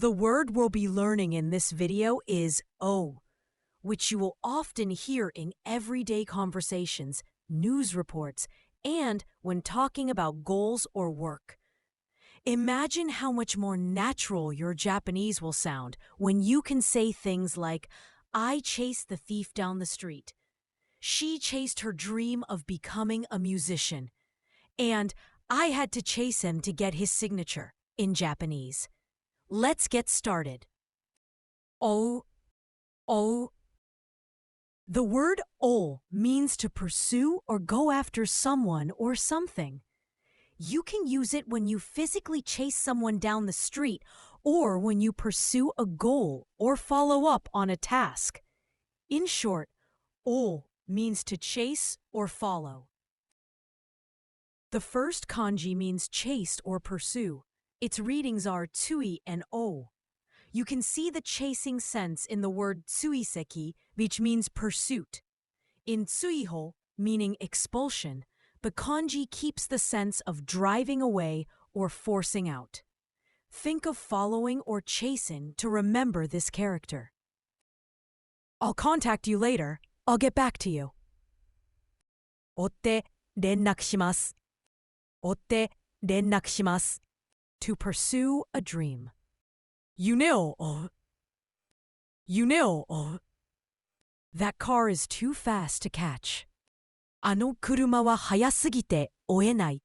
The word we'll be learning in this video is "o," which you will often hear in everyday conversations, news reports, and when talking about goals or work. Imagine how much more natural your Japanese will sound when you can say things like, "I chased the thief down the street." "She chased her dream of becoming a musician." And "I had to chase him to get his signature" in Japanese. Let's get started. O. The word "o" means to pursue or go after someone or something. You can use it when you physically chase someone down the street or when you pursue a goal or follow up on a task. In short, "o" means to chase or follow. The first kanji means chase or pursue. Its readings are tsui and o. You can see the chasing sense in the word tsuiseki, which means pursuit. In tsuiho, meaning expulsion, the kanji keeps the sense of driving away or forcing out. Think of following or chasing to remember this character. I'll contact you later. I'll get back to you. 追って連絡します。追って連絡します。To pursue a dream. 夢を追う。夢を追う。That car is too fast to catch. あの車は速すぎて追えない。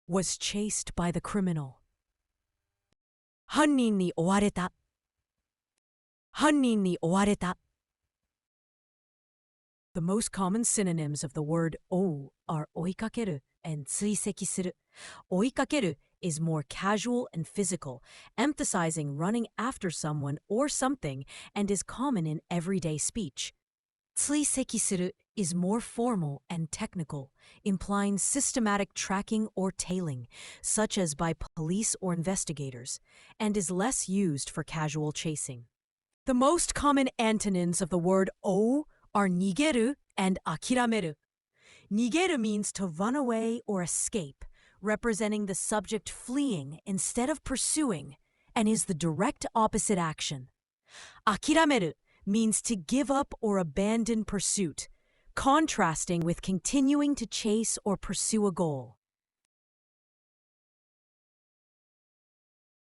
Was chased by the criminal. 犯人に追われた。犯人に追われた。The most common synonyms of the word "o" are 追いかける and 追跡する. 追いかける is more casual and physical, emphasizing running after someone or something and is common in everyday speech. 追跡する is more formal and technical, implying systematic tracking or tailing, such as by police or investigators, and is less used for casual chasing. The most common antonyms of the word "o" are 逃げる and 諦める. 逃げる means to run away or escape, representing the subject fleeing instead of pursuing, and is the direct opposite action. 諦める means to give up or abandon pursuit, contrasting with continuing to chase or pursue a goal.